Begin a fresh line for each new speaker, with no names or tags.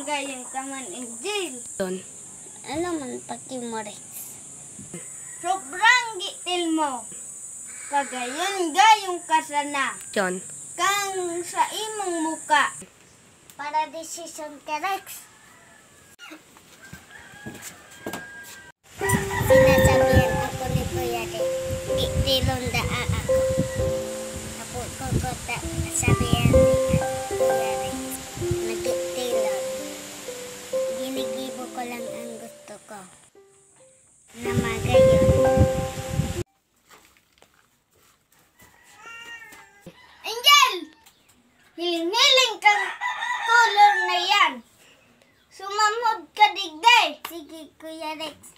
Gayong ka man, Angel.
Don.
Ano man pakimore?
Sobrang gitil mo. Gayong ka sana.
John.
Kang sa imong muka.
Para decision ka, Rex. Sinasabihan ako ni Kuya Rex. Gitilon daan ako. Tapos ko sabihan ni Kuya Rex. Nagtitilon. Ginigibo ko lang ang gusto ko. Na magayon.
Angel! Hiling-hiling kang color na yan. Sumamod ka digday.
Sige, Kuya Rex.